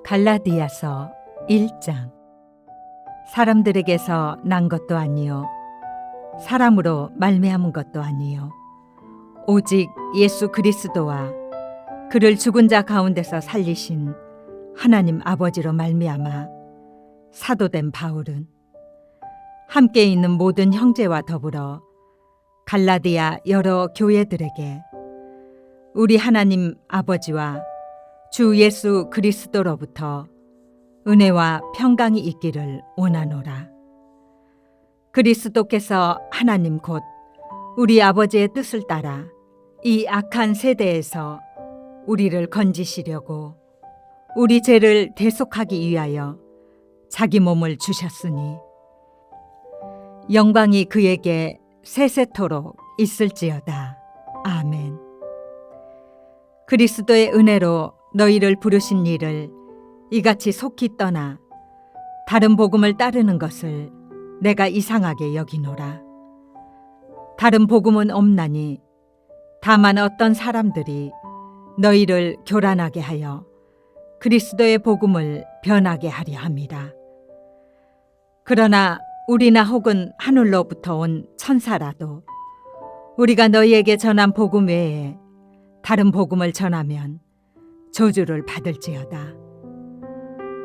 갈라디아서 1장. 사람들에게서 난 것도 아니요 사람으로 말미암은 것도 아니요 오직 예수 그리스도와 그를 죽은 자 가운데서 살리신 하나님 아버지로 말미암아 사도된 바울은 함께 있는 모든 형제와 더불어 갈라디아 여러 교회들에게 우리 하나님 아버지와 주 예수 그리스도로부터 은혜와 평강이 있기를 원하노라. 그리스도께서 하나님 곧 우리 아버지의 뜻을 따라 이 악한 세대에서 우리를 건지시려고 우리 죄를 대속하기 위하여 자기 몸을 주셨으니 영광이 그에게 세세토록 있을지어다. 아멘. 그리스도의 은혜로 너희를 부르신 이를 이같이 속히 떠나 다른 복음을 따르는 것을 내가 이상하게 여기노라. 다른 복음은 없나니 다만 어떤 사람들이 너희를 교란하게 하여 그리스도의 복음을 변하게 하려 함이라. 그러나 우리나 혹은 하늘로부터 온 천사라도 우리가 너희에게 전한 복음 외에 다른 복음을 전하면 저주를 받을지어다.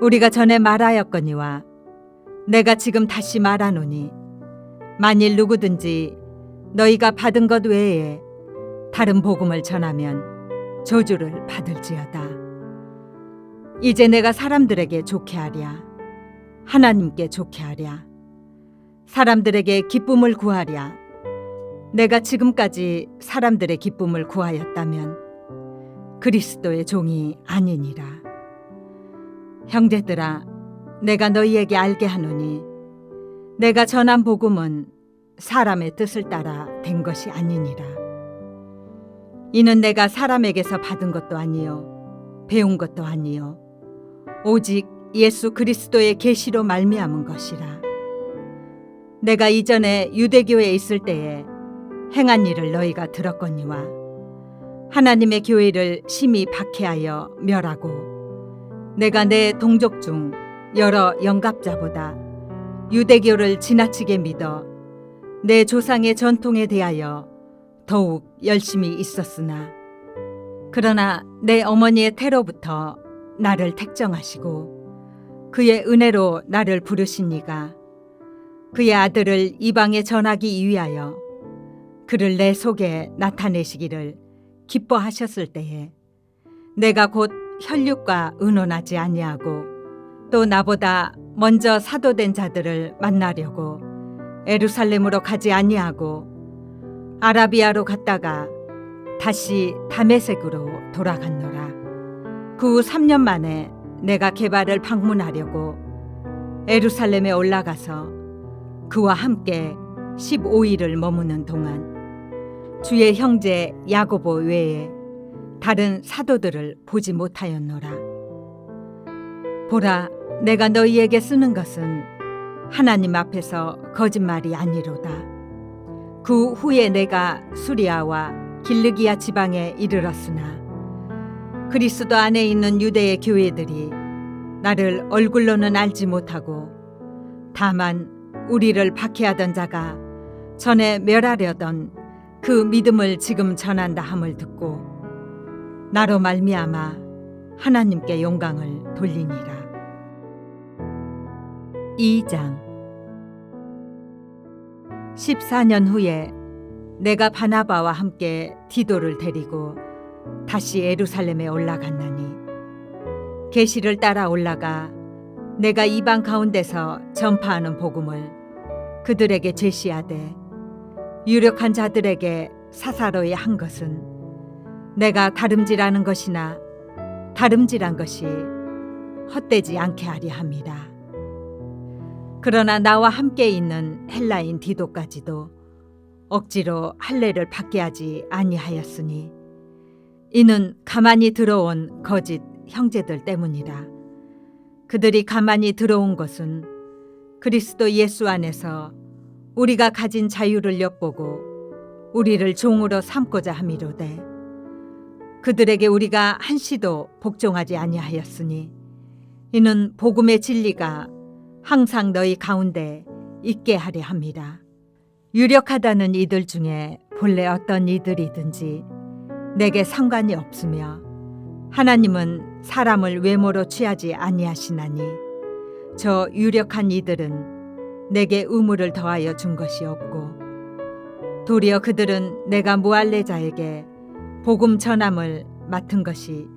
우리가 전에 말하였거니와 내가 지금 다시 말하노니 만일 누구든지 너희가 받은 것 외에 다른 복음을 전하면 저주를 받을지어다. 이제 내가 사람들에게 좋게 하랴, 하나님께 좋게 하랴, 사람들에게 기쁨을 구하랴. 내가 지금까지 사람들의 기쁨을 구하였다면 그리스도의 종이 아니니라. 형제들아, 내가 너희에게 알게 하노니 내가 전한 복음은 사람의 뜻을 따라 된 것이 아니니라. 이는 내가 사람에게서 받은 것도 아니요 배운 것도 아니요 오직 예수 그리스도의 계시로 말미암은 것이라. 내가 이전에 유대교에 있을 때에 행한 일을 너희가 들었거니와 하나님의 교회를 심히 박해하여 멸하고 내가 내 동족 중 여러 영갑자보다 유대교를 지나치게 믿어 내 조상의 전통에 대하여 더욱 열심히 있었으나 그러나 내 어머니의 태로부터 나를 택정하시고 그의 은혜로 나를 부르신 이가 그의 아들을 이방에 전하기 위하여 그를 내 속에 나타내시기를 기뻐하셨을 때에 내가 곧 혈육과 의논하지 아니하고 또 나보다 먼저 사도된 자들을 만나려고 예루살렘으로 가지 아니하고 아라비아로 갔다가 다시 다메섹으로 돌아갔노라. 그 후 3년 만에 내가 게바를 방문하려고 예루살렘에 올라가서 그와 함께 15일을 머무는 동안 주의 형제 야고보 외에 다른 사도들을 보지 못하였노라. 보라, 내가 너희에게 쓰는 것은 하나님 앞에서 거짓말이 아니로다. 그 후에 내가 수리아와 길르기아 지방에 이르렀으나 그리스도 안에 있는 유대의 교회들이 나를 얼굴로는 알지 못하고 다만 우리를 박해하던 자가 전에 멸하려던 그 믿음을 지금 전한다 함을 듣고 나로 말미암아 하나님께 영광을 돌리니라. 2장. 14년 후에 내가 바나바와 함께 디도를 데리고 다시 예루살렘에 올라갔나니 계시를 따라 올라가 내가 이방 가운데서 전파하는 복음을 그들에게 제시하되 유력한 자들에게 사사로이 한 것은 내가 다름질하는 것이나 다름질한 것이 헛되지 않게 하려 함이라. 그러나 나와 함께 있는 헬라인 디도까지도 억지로 할례를 받게 하지 아니하였으니 이는 가만히 들어온 거짓 형제들 때문이라. 그들이 가만히 들어온 것은 그리스도 예수 안에서 우리가 가진 자유를 엿보고 우리를 종으로 삼고자 함이로되 그들에게 우리가 한시도 복종하지 아니하였으니 이는 복음의 진리가 항상 너희 가운데 있게 하려 합니다. 유력하다는 이들 중에 본래 어떤 이들이든지 내게 상관이 없으며 하나님은 사람을 외모로 취하지 아니하시나니 저 유력한 이들은 내게 의무를 더하여 준 것이 없고 도리어 그들은 내가 무할례자에게 복음 전함을 맡은 것이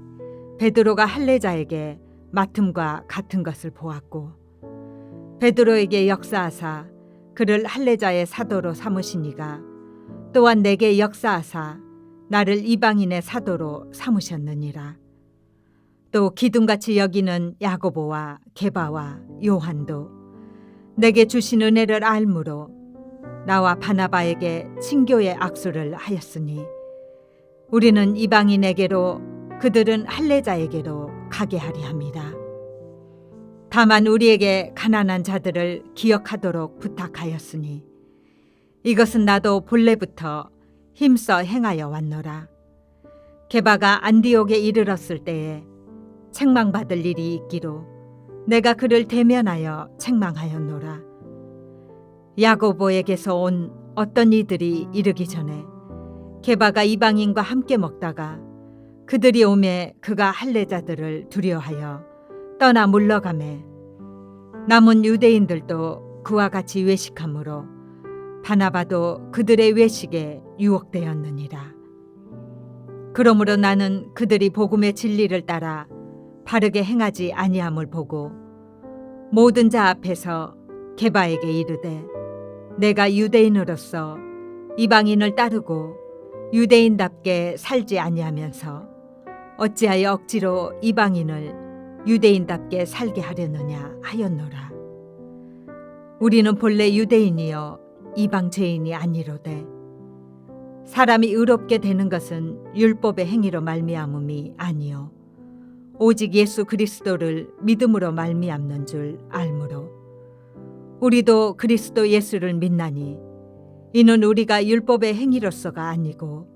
베드로가 할례자에게 맡음과 같은 것을 보았고 베드로에게 역사하사 그를 할례자의 사도로 삼으시니가 또한 내게 역사하사 나를 이방인의 사도로 삼으셨느니라. 또 기둥같이 여기는 야고보와 게바와 요한도 내게 주신 은혜를 알므로 나와 바나바에게 친교의 악수를 하였으니 우리는 이방인에게로 그들은 할례자에게로 가게 하리 함이라. 다만 우리에게 가난한 자들을 기억하도록 부탁하였으니 이것은 나도 본래부터 힘써 행하여 왔노라. 게바가 안디옥에 이르렀을 때에 책망받을 일이 있기로 내가 그를 대면하여 책망하였노라. 야고보에게서 온 어떤 이들이 이르기 전에 게바가 이방인과 함께 먹다가 그들이 오매 그가 할례자들을 두려워하여 떠나 물러가매 남은 유대인들도 그와 같이 외식하므로 바나바도 그들의 외식에 유혹되었느니라. 그러므로 나는 그들이 복음의 진리를 따라 바르게 행하지 아니함을 보고 모든 자 앞에서 게바에게 이르되 내가 유대인으로서 이방인을 따르고 유대인답게 살지 아니하면서 어찌하여 억지로 이방인을 유대인답게 살게 하려느냐 하였노라. 우리는 본래 유대인이요 이방 죄인이 아니로되 사람이 의롭게 되는 것은 율법의 행위로 말미암음이 아니요 오직 예수 그리스도를 믿음으로 말미암는 줄 알므로 우리도 그리스도 예수를 믿나니 이는 우리가 율법의 행위로서가 아니고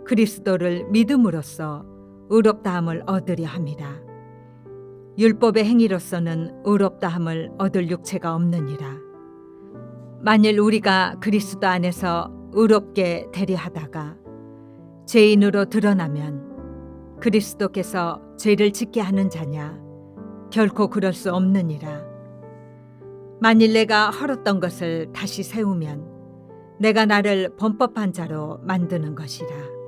그리스도를 믿음으로써 의롭다함을 얻으려 함이라. 율법의 행위로서는 의롭다함을 얻을 육체가 없느니라. 만일 우리가 그리스도 안에서 의롭게 되려 하다가 죄인으로 드러나면 그리스도께서 죄를 짓게 하는 자냐? 결코 그럴 수 없느니라. 만일 내가 헐었던 것을 다시 세우면 내가 나를 범법한 자로 만드는 것이라.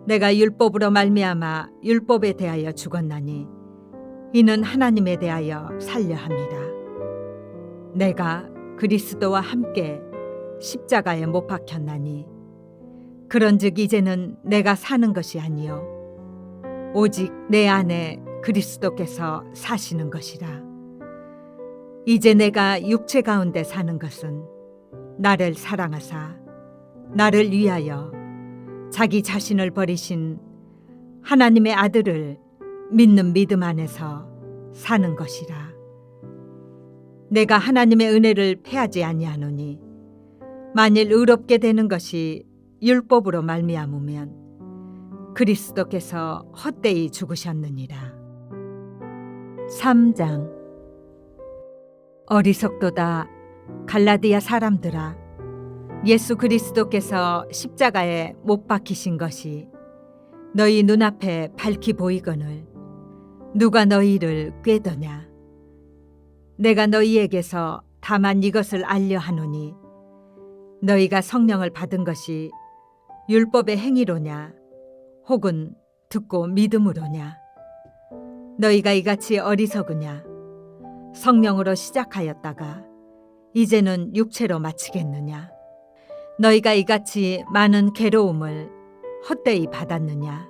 내가 율법으로 말미암아 율법에 대하여 죽었나니 이는 하나님에 대하여 살려 함이라. 내가 그리스도와 함께 십자가에 못 박혔나니 그런즉 이제는 내가 사는 것이 아니요 오직 내 안에 그리스도께서 사시는 것이라. 이제 내가 육체 가운데 사는 것은 나를 사랑하사 나를 위하여 자기 자신을 버리신 하나님의 아들을 믿는 믿음 안에서 사는 것이라. 내가 하나님의 은혜를 패하지 아니하노니 만일 의롭게 되는 것이 율법으로 말미암으면 그리스도께서 헛되이 죽으셨느니라. 3장. 어리석도다 갈라디아 사람들아, 예수 그리스도께서 십자가에 못 박히신 것이 너희 눈앞에 밝히 보이거늘 누가 너희를 꾀더냐? 내가 너희에게서 다만 이것을 알려 하노니 너희가 성령을 받은 것이 율법의 행위로냐 혹은 듣고 믿음으로냐? 너희가 이같이 어리석으냐? 성령으로 시작하였다가 이제는 육체로 마치겠느냐? 너희가 이같이 많은 괴로움을 헛되이 받았느냐?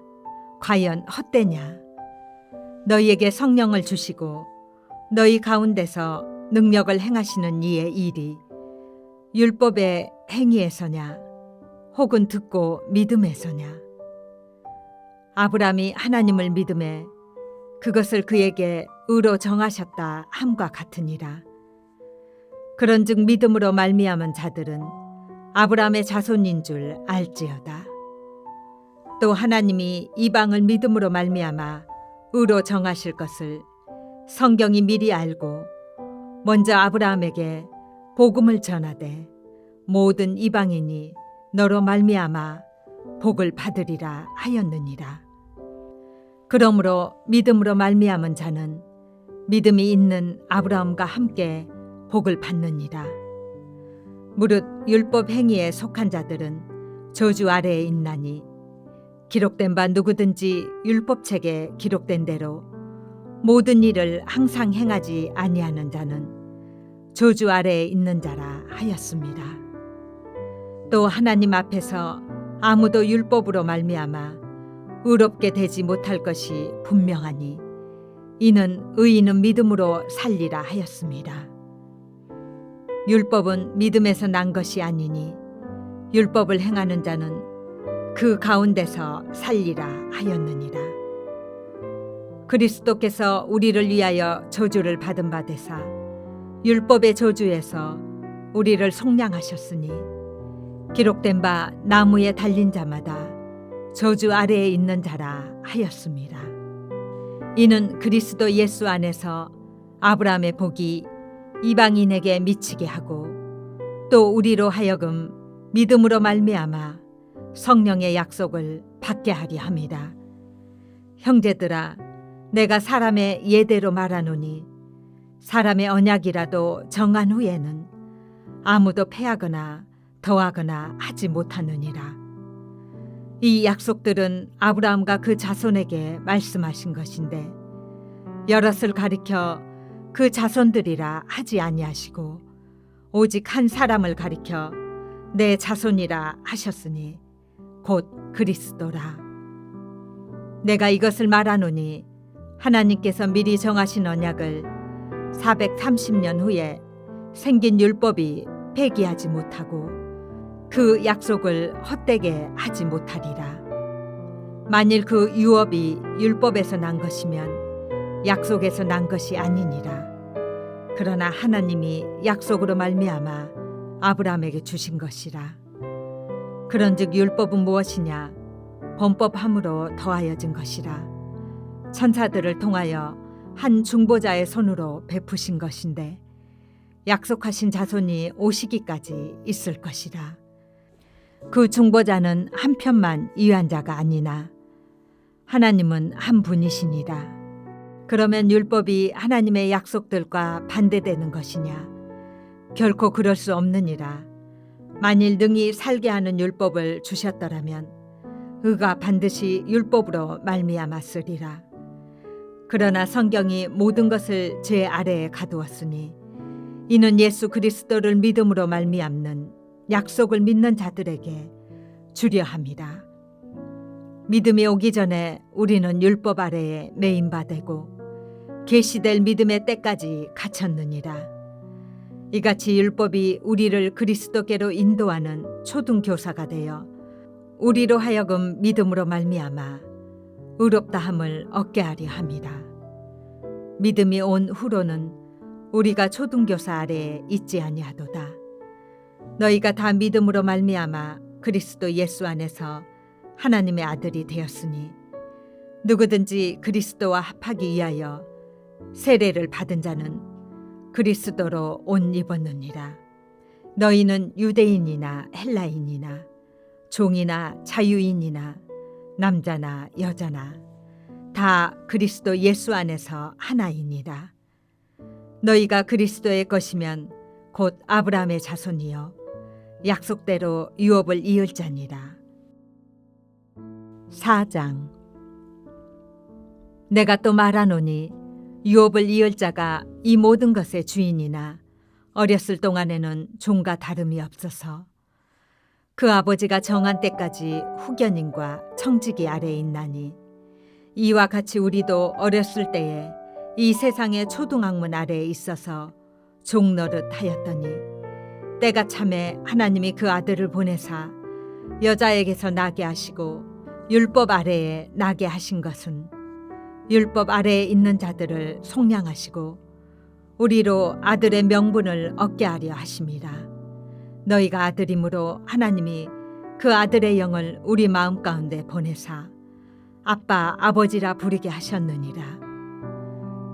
과연 헛되냐? 너희에게 성령을 주시고 너희 가운데서 능력을 행하시는 이의 일이 율법의 행위에서냐 혹은 듣고 믿음에서냐? 아브라함이 하나님을 믿음에 그것을 그에게 의로 정하셨다 함과 같으니라. 그런즉 믿음으로 말미암은 자들은 아브라함의 자손인 줄 알지어다. 또 하나님이 이방을 믿음으로 말미암아 의로 정하실 것을 성경이 미리 알고 먼저 아브라함에게 복음을 전하되 모든 이방인이 너로 말미암아 복을 받으리라 하였느니라. 그러므로 믿음으로 말미암은 자는 믿음이 있는 아브라함과 함께 복을 받느니라. 무릇 율법 행위에 속한 자들은 저주 아래에 있나니 기록된 바 누구든지 율법책에 기록된 대로 모든 일을 항상 행하지 아니하는 자는 저주 아래에 있는 자라 하였습니다. 또 하나님 앞에서 아무도 율법으로 말미암아 의롭게 되지 못할 것이 분명하니 이는 의인은 믿음으로 살리라 하였습니다. 율법은 믿음에서 난 것이 아니니 율법을 행하는 자는 그 가운데서 살리라 하였느니라. 그리스도께서 우리를 위하여 저주를 받은 바 되사 율법의 저주에서 우리를 속량하셨으니 기록된 바 나무에 달린 자마다 저주 아래에 있는 자라 하였습니다. 이는 그리스도 예수 안에서 아브라함의 복이 이방인에게 미치게 하고 또 우리로 하여금 믿음으로 말미암아 성령의 약속을 받게 하려 함이라. 형제들아, 내가 사람의 예대로 말하노니 사람의 언약이라도 정한 후에는 아무도 패하거나 더하거나 하지 못하느니라. 이 약속들은 아브라함과 그 자손에게 말씀하신 것인데 여럿을 가리켜 그 자손들이라 하지 아니하시고 오직 한 사람을 가리켜 내 자손이라 하셨으니 곧 그리스도라. 내가 이것을 말하노니 하나님께서 미리 정하신 언약을 430년 후에 생긴 율법이 폐기하지 못하고 그 약속을 헛되게 하지 못하리라. 만일 그 유업이 율법에서 난 것이면 약속에서 난 것이 아니니라. 그러나 하나님이 약속으로 말미암아 아브라함에게 주신 것이라. 그런즉 율법은 무엇이냐? 범법함으로 더하여진 것이라. 천사들을 통하여 한 중보자의 손으로 베푸신 것인데 약속하신 자손이 오시기까지 있을 것이라. 그 중보자는 한 편만 위한 자가 아니나 하나님은 한 분이시니라. 그러면 율법이 하나님의 약속들과 반대되는 것이냐? 결코 그럴 수 없느니라. 만일 능히 살게 하는 율법을 주셨더라면 의가 반드시 율법으로 말미암았으리라. 그러나 성경이 모든 것을 제 아래에 가두었으니 이는 예수 그리스도를 믿음으로 말미암는 약속을 믿는 자들에게 주려 함이라. 믿음이 오기 전에 우리는 율법 아래에 매인 바 되고 계시될 믿음의 때까지 갇혔느니라. 이같이 율법이 우리를 그리스도께로 인도하는 초등교사가 되어 우리로 하여금 믿음으로 말미암아 의롭다함을 얻게 하려 함이라. 믿음이 온 후로는 우리가 초등교사 아래에 있지 아니하도다. 너희가 다 믿음으로 말미암아 그리스도 예수 안에서 하나님의 아들이 되었으니 누구든지 그리스도와 합하기 위하여 세례를 받은 자는 그리스도로 옷 입었느니라. 너희는 유대인이나 헬라인이나 종이나 자유인이나 남자나 여자나 다 그리스도 예수 안에서 하나이니라. 너희가 그리스도의 것이면 곧 아브라함의 자손이요 약속대로 유업을 이을 자니라. 4장. 내가 또 말하노니 유업을 이을 자가 이 모든 것의 주인이나 어렸을 동안에는 종과 다름이 없어서 그 아버지가 정한 때까지 후견인과 청지기 아래에 있나니 이와 같이 우리도 어렸을 때에 이 세상의 초등학문 아래에 있어서 종 노릇 하였더니 때가 참에 하나님이 그 아들을 보내사 여자에게서 나게 하시고 율법 아래에 나게 하신 것은 율법 아래에 있는 자들을 속량하시고 우리로 아들의 명분을 얻게 하려 하심이라. 너희가 아들이므로 하나님이 그 아들의 영을 우리 마음 가운데 보내사 아빠 아버지라 부르게 하셨느니라.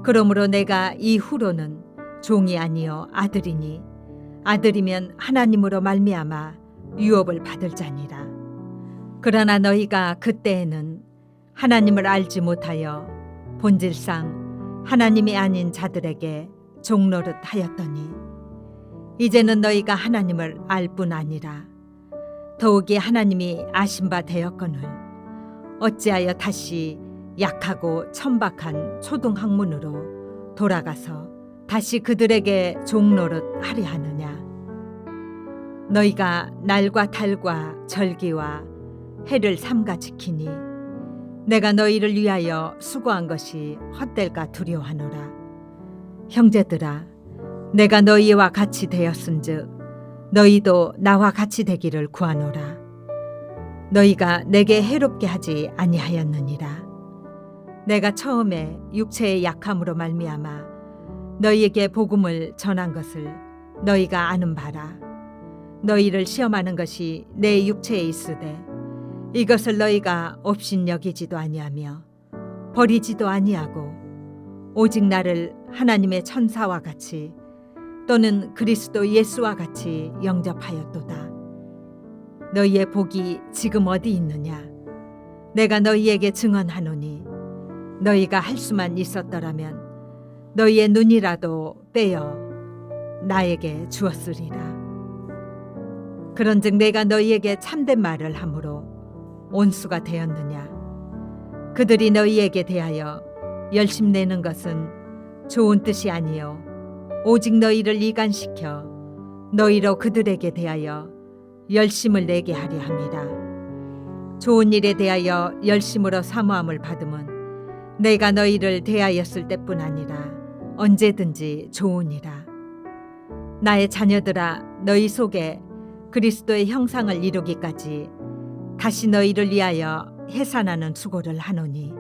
그러므로 내가 이후로는 종이 아니요 아들이니 아들이면 하나님으로 말미암아 유업을 받을 자니라. 그러나 너희가 그때에는 하나님을 알지 못하여 본질상 하나님이 아닌 자들에게 종노릇 하였더니 이제는 너희가 하나님을 알 뿐 아니라 더욱이 하나님이 아신 바 되었거늘 어찌하여 다시 약하고 천박한 초등학문으로 돌아가서 다시 그들에게 종노릇 하려 하느냐. 너희가 날과 달과 절기와 해를 삼가 지키니 내가 너희를 위하여 수고한 것이 헛될까 두려워하노라. 형제들아, 내가 너희와 같이 되었은즉 너희도 나와 같이 되기를 구하노라. 너희가 내게 해롭게 하지 아니하였느니라. 내가 처음에 육체의 약함으로 말미암아 너희에게 복음을 전한 것을 너희가 아는 바라. 너희를 시험하는 것이 내 육체에 있으되 이것을 너희가 업신여기지도 아니하며 버리지도 아니하고 오직 나를 하나님의 천사와 같이 또는 그리스도 예수와 같이 영접하였도다. 너희의 복이 지금 어디 있느냐? 내가 너희에게 증언하노니 너희가 할 수만 있었더라면 너희의 눈이라도 빼어 나에게 주었으리라. 그런즉 내가 너희에게 참된 말을 함으로 온수가 되었느냐? 그들이 너희에게 대하여 열심내는 것은 좋은 뜻이 아니요 오직 너희를 이간시켜 너희로 그들에게 대하여 열심을 내게 하려 함이라. 좋은 일에 대하여 열심으로 사모함을 받음은 내가 너희를 대하였을 때뿐 아니라 언제든지 좋으니라. 나의 자녀들아, 너희 속에 그리스도의 형상을 이루기까지 다시 너희를 위하여 해산하는 수고를 하노니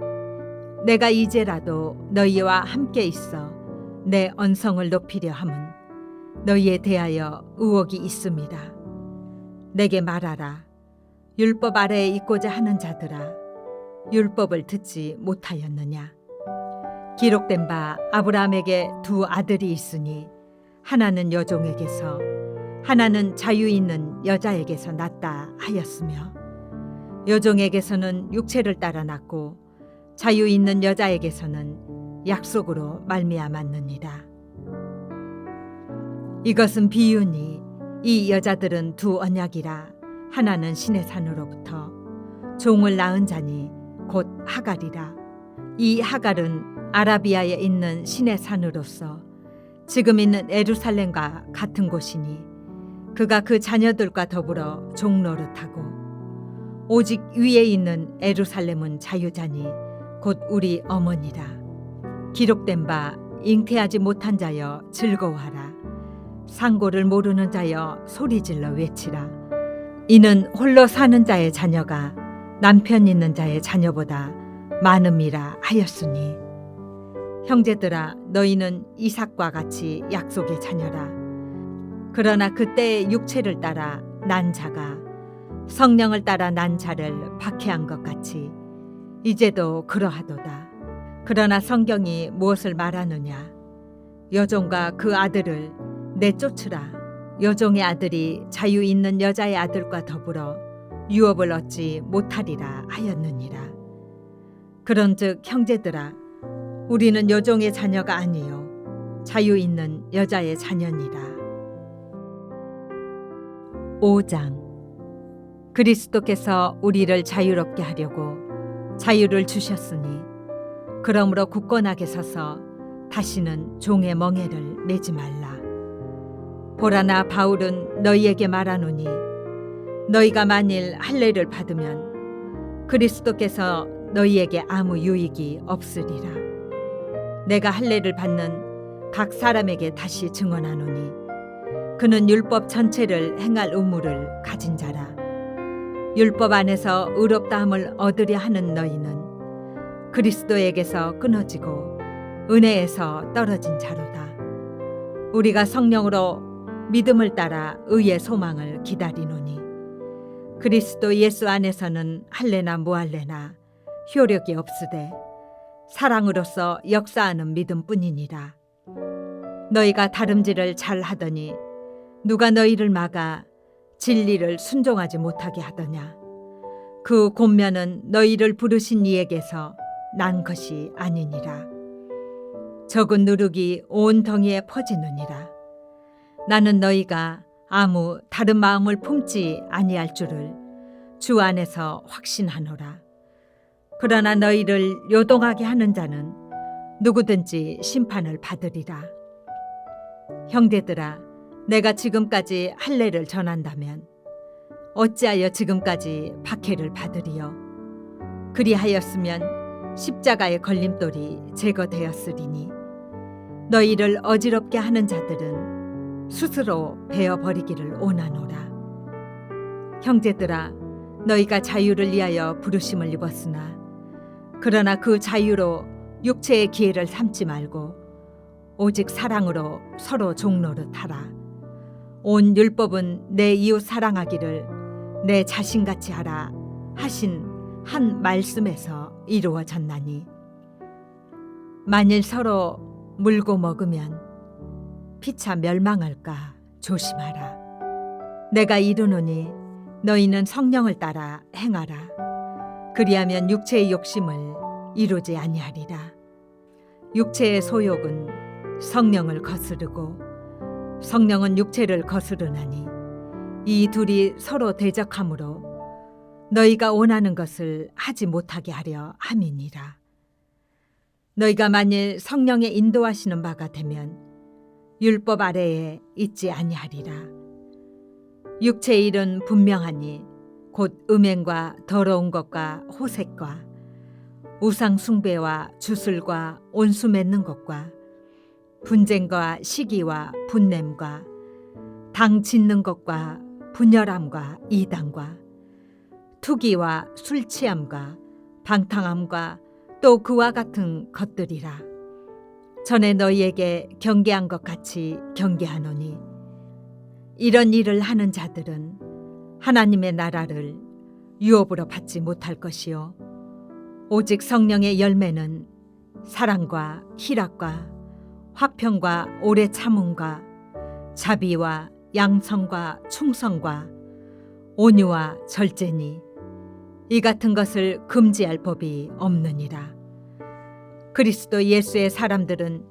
내가 이제라도 너희와 함께 있어 내 언성을 높이려 함은 너희에 대하여 의혹이 있음이라. 내게 말하라. 율법 아래에 있고자 하는 자들아, 율법을 듣지 못하였느냐? 기록된 바 아브라함에게 두 아들이 있으니 하나는 여종에게서 하나는 자유 있는 여자에게서 났다 하였으며 여종에게서는 육체를 따라 났고 자유 있는 여자에게서는 약속으로 말미암았느니라. 이것은 비유니 이 여자들은 두 언약이라 하나는 신의 산으로부터 종을 낳은 자니 곧 하갈이라. 이 하갈은 아라비아에 있는 신의 산으로서 지금 있는 예루살렘과 같은 곳이니 그가 그 자녀들과 더불어 종노릇하고 오직 위에 있는 예루살렘은 자유자니 곧 우리 어머니라. 기록된 바 잉태하지 못한 자여 즐거워하라. 상고를 모르는 자여 소리질러 외치라. 이는 홀로 사는 자의 자녀가 남편 있는 자의 자녀보다 많음이라 하였으니 형제들아, 너희는 이삭과 같이 약속의 자녀라. 그러나 그때의 육체를 따라 난 자가 성령을 따라 난 자를 박해한 것 같이 이제도 그러하도다. 그러나 성경이 무엇을 말하느냐? 여종과 그 아들을 내쫓으라. 여종의 아들이 자유 있는 여자의 아들과 더불어 유업을 얻지 못하리라 하였느니라. 그런즉 형제들아, 우리는 여종의 자녀가 아니요 자유 있는 여자의 자녀니라. 5장. 그리스도께서 우리를 자유롭게 하려고 자유를 주셨으니 그러므로 굳건하게 서서 다시는 종의 멍에를 매지 말라. 보라, 나 바울은 너희에게 말하노니 너희가 만일 할례를 받으면 그리스도께서 너희에게 아무 유익이 없으리라. 내가 할례를 받는 각 사람에게 다시 증언하노니 그는 율법 전체를 행할 의무를 가진 자라. 율법 안에서 의롭다함을 얻으려 하는 너희는 그리스도에게서 끊어지고 은혜에서 떨어진 자로다. 우리가 성령으로 믿음을 따라 의의 소망을 기다리노니 그리스도 예수 안에서는 할례나 무할례나 효력이 없으되 사랑으로서 역사하는 믿음뿐이니라. 너희가 다름질을 잘 하더니 누가 너희를 막아 진리를 순종하지 못하게 하더냐. 그 권면은 너희를 부르신 이에게서 난 것이 아니니라. 적은 누룩이 온 덩이에 퍼지느니라. 나는 너희가 아무 다른 마음을 품지 아니할 줄을 주 안에서 확신하노라. 그러나 너희를 요동하게 하는 자는 누구든지 심판을 받으리라. 형제들아, 내가 지금까지 할례를 전한다면 어찌하여 지금까지 박해를 받으리요? 그리하였으면 십자가의 걸림돌이 제거되었으리니 너희를 어지럽게 하는 자들은 스스로 베어버리기를 원하노라. 형제들아, 너희가 자유를 위하여 부르심을 입었으나 그러나 그 자유로 육체의 기회를 삼지 말고 오직 사랑으로 서로 종노릇 하라. 온 율법은 내 이웃 사랑하기를 내 자신같이 하라 하신 한 말씀에서 이루어졌나니 만일 서로 물고 먹으면 피차 멸망할까 조심하라. 내가 이르노니 너희는 성령을 따라 행하라. 그리하면 육체의 욕심을 이루지 아니하리라. 육체의 소욕은 성령을 거스르고 성령은 육체를 거스르나니 이 둘이 서로 대적하므로 너희가 원하는 것을 하지 못하게 하려 함이니라. 너희가 만일 성령의 인도하시는 바가 되면 율법 아래에 있지 아니하리라. 육체의 일은 분명하니 곧 음행과 더러운 것과 호색과 우상 숭배와 주술과 온수 맺는 것과 분쟁과 시기와 분냄과 당 짓는 것과 분열함과 이단과 투기와 술 취함과 방탕함과 또 그와 같은 것들이라. 전에 너희에게 경계한 것 같이 경계하노니 이런 일을 하는 자들은 하나님의 나라를 유업으로 받지 못할 것이요 오직 성령의 열매는 사랑과 희락과 화평과 오래 참음과 자비와 양성과 충성과 온유와 절제니 이 같은 것을 금지할 법이 없느니라. 그리스도 예수의 사람들은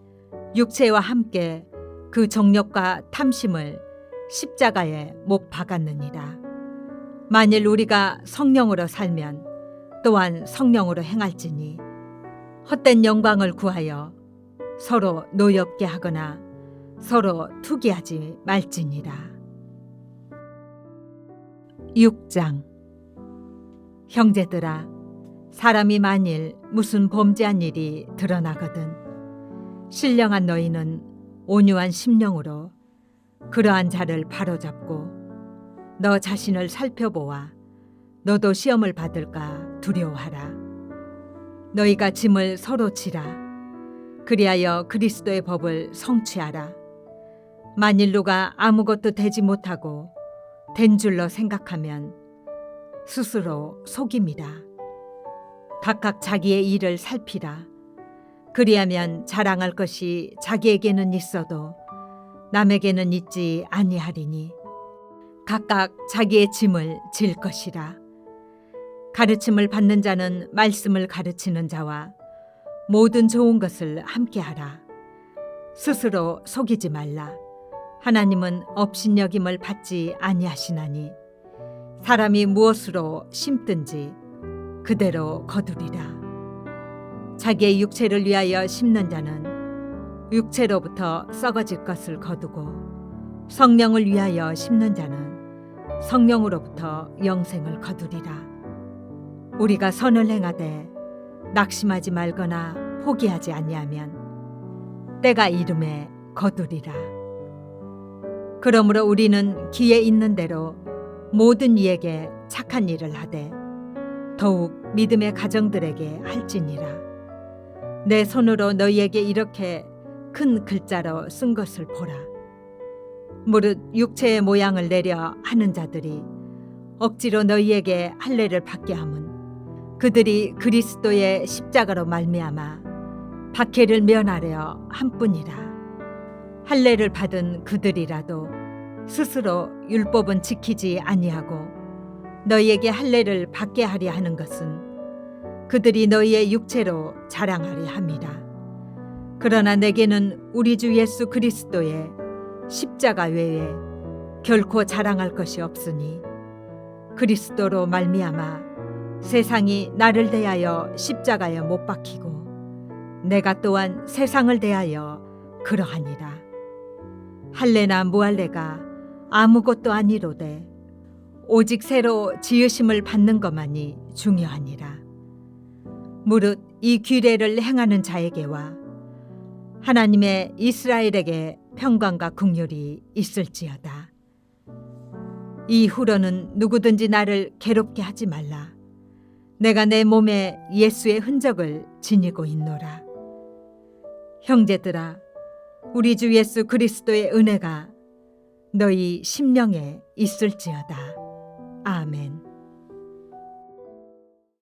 육체와 함께 그 정욕과 탐심을 십자가에 못 박았느니라. 만일 우리가 성령으로 살면 또한 성령으로 행할지니 헛된 영광을 구하여 서로 노엽게 하거나 서로 투기하지 말지니라. 6장. 형제들아, 사람이 만일 무슨 범죄한 일이 드러나거든 신령한 너희는 온유한 심령으로 그러한 자를 바로잡고 너 자신을 살펴보아 너도 시험을 받을까 두려워하라. 너희가 짐을 서로 지라. 그리하여 그리스도의 법을 성취하라. 만일 누가 아무것도 되지 못하고 된 줄로 생각하면 스스로 속임이라. 각각 자기의 일을 살피라. 그리하면 자랑할 것이 자기에게는 있어도 남에게는 있지 아니하리니 각각 자기의 짐을 질 것이라. 가르침을 받는 자는 말씀을 가르치는 자와 모든 좋은 것을 함께하라. 스스로 속이지 말라. 하나님은 업신여김을 받지 아니하시나니 사람이 무엇으로 심든지 그대로 거두리라. 자기의 육체를 위하여 심는 자는 육체로부터 썩어질 것을 거두고 성령을 위하여 심는 자는 성령으로부터 영생을 거두리라. 우리가 선을 행하되 낙심하지 말거나 포기하지 아니하면 때가 이름에 거두리라. 그러므로 우리는 기회 있는 대로 모든 이에게 착한 일을 하되 더욱 믿음의 가정들에게 할지니라. 내 손으로 너희에게 이렇게 큰 글자로 쓴 것을 보라. 무릇 육체의 모양을 내려 하는 자들이 억지로 너희에게 할례를 받게 함은 그들이 그리스도의 십자가로 말미암아 박해를 면하려 함뿐이라. 할례를 받은 그들이라도 스스로 율법은 지키지 아니하고 너희에게 할례를 받게 하려 하는 것은 그들이 너희의 육체로 자랑하려 함이라. 그러나 내게는 우리 주 예수 그리스도의 십자가 외에 결코 자랑할 것이 없으니 그리스도로 말미암아 세상이 나를 대하여 십자가에 못 박히고 내가 또한 세상을 대하여 그러하니라. 할례나 무할례가 아무것도 아니로되 오직 새로 지으심을 받는 것만이 중요하니라. 무릇 이 규례를 행하는 자에게와 하나님의 이스라엘에게 평강과 긍휼이 있을지어다. 이후로는 누구든지 나를 괴롭게 하지 말라. 내가 내 몸에 예수의 흔적을 지니고 있노라. 형제들아, 우리 주 예수 그리스도의 은혜가 너희 심령에 있을지어다. 아멘.